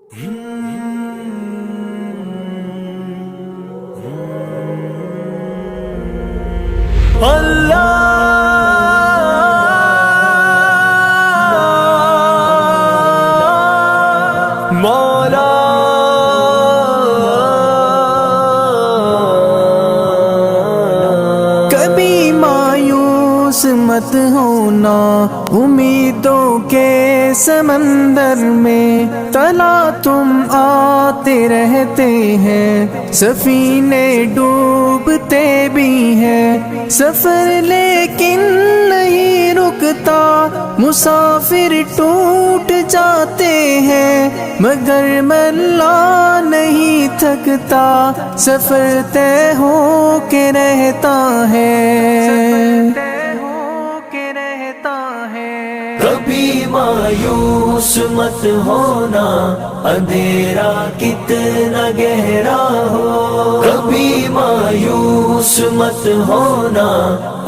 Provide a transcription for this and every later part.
مولا کبھی مایوس مت ہونا، امیدوں کے سمندر میں تلا تم آتے رہتے ہیں، سفینے ڈوبتے بھی ہیں، سفر لیکن نہیں رکتا، مسافر ٹوٹ جاتے ہیں، مگر ملا نہیں تھکتا، سفر طے ہو کے رہتا ہے۔ کبھی مایوس مت ہونا، اندھیرا کتنا گہرا ہو، کبھی مایوس مت ہونا،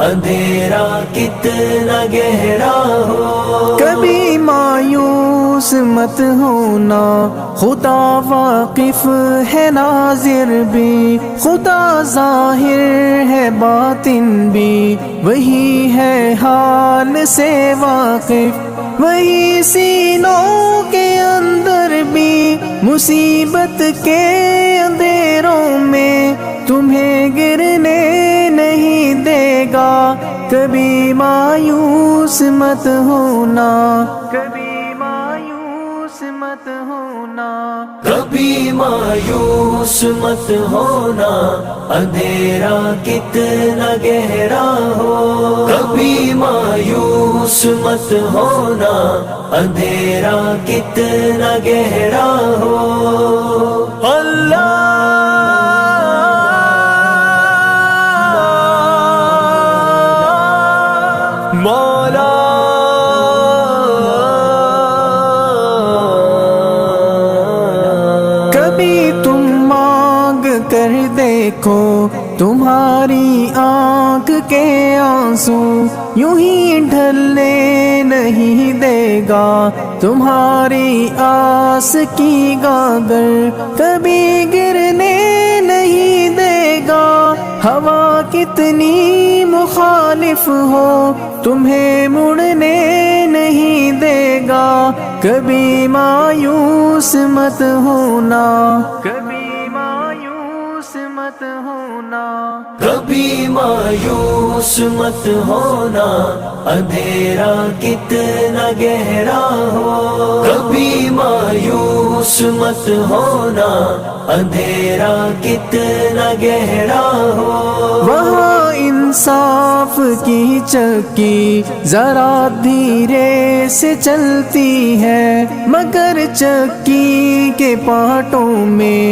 اندھیرا کتنا گہرا ہو، کبھی مایوس مت ہونا، خدا واقف ہے ناظر بھی، خدا ظاہر ہے باطن بھی، وہی ہے حال سے واقف، وہی سینوں کے اندر بھی، مصیبت کے اندھیروں میں تمہیں گرنے نہیں دے گا، کبھی مایوس مت ہونا، کبھی مایوس مت ہونا، کبھی مایوس مت ہونا، اندھیرا کتنا گہرا ہو، کبھی مایوس مت ہونا، اندھیرا کتنا گہرا ہو، اللہ مولا کبھی تم مانگ کر دیکھو، تمہاری آنکھ کے آنسو یوں ہی ڈھلنے نہیں دے گا، تمہاری آس کی گاگر کبھی گرنے نہیں دے گا، ہوا کتنی مخالف ہو تمہیں مڑنے نہیں دے گا، کبھی مایوس مت ہونا، کبھی مایوس مت ہونا، کبھی مایوس مت ہونا، اندھیرا کتنا گہرا ہو، کبھی مایوس مت ہونا، اندھیرا کتنا گہرا ہو، وہاں انصاف کی چکی ذرا دھیرے سے چلتی ہے، مگر چکی کے پارٹوں میں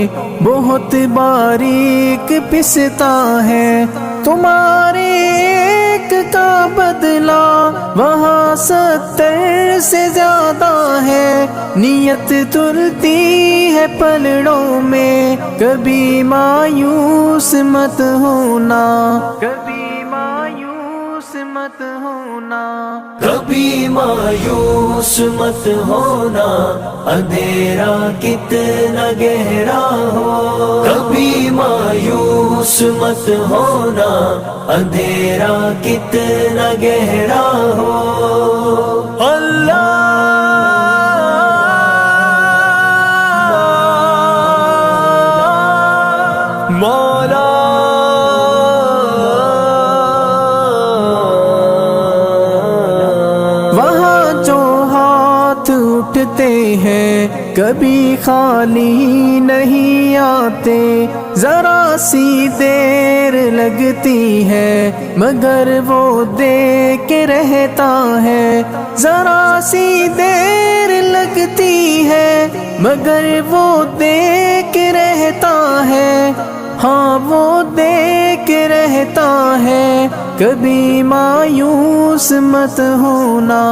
بہت باریک پستا ہے، تمہارے ایک کا بدلہ وہاں 70 سے زیادہ ہے، نیت تلتی ہے پلڑوں میں، کبھی مایوس مت ہونا، کبھی مایوس مت ہونا، کبھی مایوس مت ہونا، اندھیرا کتنا گہرا ہو، کبھی مایوس مت ہونا، اندھیرا کتنا گہرا ہو، اللہ مولا وہاں جو ہاتھ اٹھتے ہیں کبھی خالی نہیں آتے، ذرا سی دیر لگتی ہے مگر وہ دے کے رہتا ہے، ذرا سی دیر لگتی ہے مگر وہ دے کے رہتا ہے، ہاں وہ دے کے رہتا ہے، کبھی مایوس مت ہونا،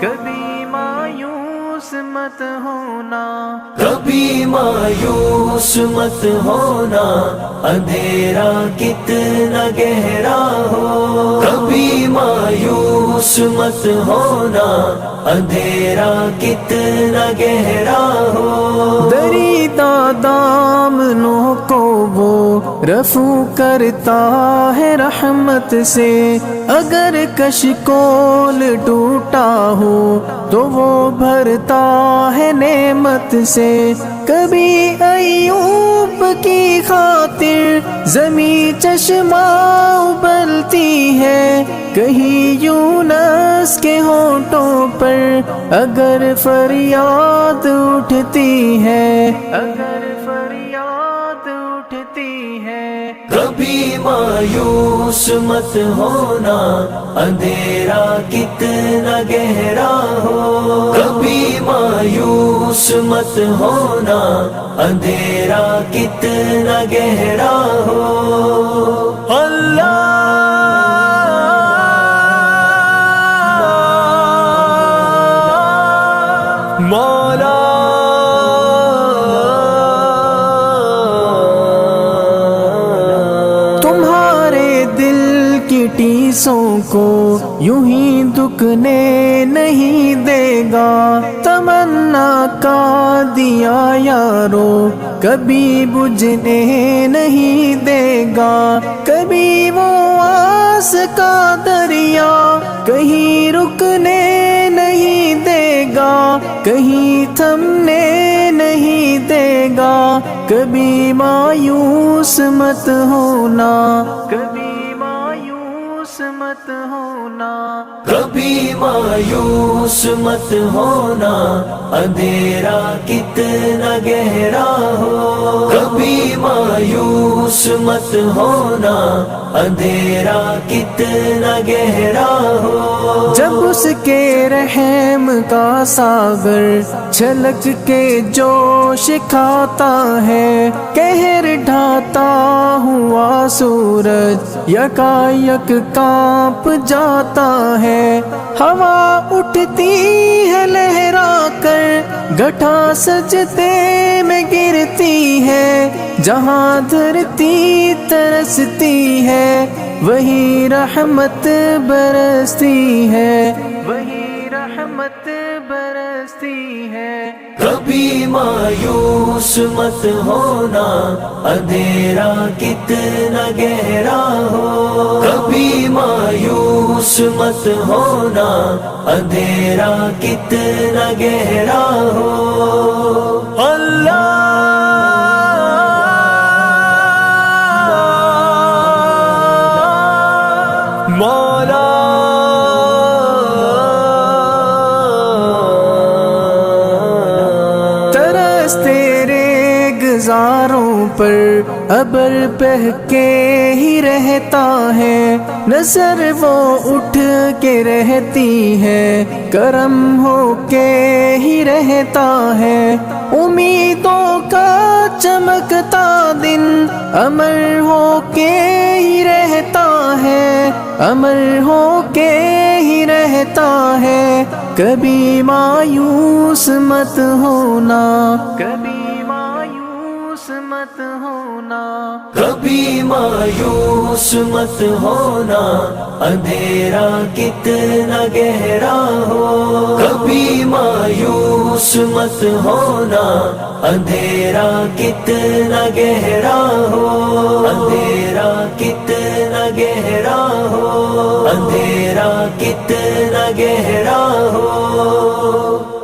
کبھی مایوس مت ہونا، کبھی مایوس مت ہونا، اندھیرا کتنا گہرا ہو، کبھی مایوس مت ہونا، اندھیرا کتنا گہرا ہو، رفو کرتا ہے رحمت سے، اگر کشکول ٹوٹا ہو تو وہ بھرتا ہے نعمت سے۔ کبھی ایوب کی خاطر زمین چشمہ ابلتی ہے، کہیں یونس کے ہونٹوں پر اگر فریاد اٹھتی ہے، اگر فریاد اٹھتی ہے۔ کبھی مایوس مت ہونا، اندھیرا کتنا گہرا ہو۔ کبھی مایوس مت ہونا، اندھیرا کتنا گہرا ہو۔ اللہ مولا تمہارے دل کی ٹیسوں کو یوں ہی دکنے نہیں دے گا، تمنا کا دیا یارو کبھی بجھنے نہیں دے گا۔ کبھی وہ آس کا دریا کہیں رکنے نہیں دے گا، کہیں تھمنے نہیں دے گا۔ کبھی مایوس مت ہونا، کبھی مایوس مت ہونا۔ کبھی مایوس مت ہونا، اندھیرا کتنا گہرا ہو۔ کبھی مایوس مت ہونا، اندھیرا کتنا گہرا ہو۔ جب اس کے رحم کا ساغر چھلک کے جوش کھاتا ہے، قہر ڈھاتا ہوا سورج یکایک کانپ جاتا ہے۔ ہوا اٹھتی ہے لہرا کر، گٹھا سجدے میں گرتی ہے۔ جہاں دھرتی ترستی ہے وہی رحمت برستی ہے، وہی رحمت برستی ہے۔ کبھی مایوس مت ہونا، اندھیرا کتنا گہرا ہو۔ کبھی مایوس مت ہونا، اندھیرا کتنا گہرا ہو۔ اللہ مولا ترس تیرے گزاروں پر ابر بہہ کے ہی رہتا ہے، نظر وہ اٹھ کے رہتی ہے، کرم ہو کے ہی رہتا ہے۔ امیدوں کا چمکتا دن امر ہو کے ہی رہتا ہے، امر ہو کے ہی رہتا ہے۔ کبھی مایوس مت ہونا، کبھی مایوس مت ہونا۔ کبھی مایوس مت ہونا، اندھیرا کتنا گہرا ہو۔ کبھی مایوس مت ہونا، اندھیرا کتنا گہرا ہو۔ اندھیرا کتنا گہرا ہو، اندھیرا کتنا گہرا ہو۔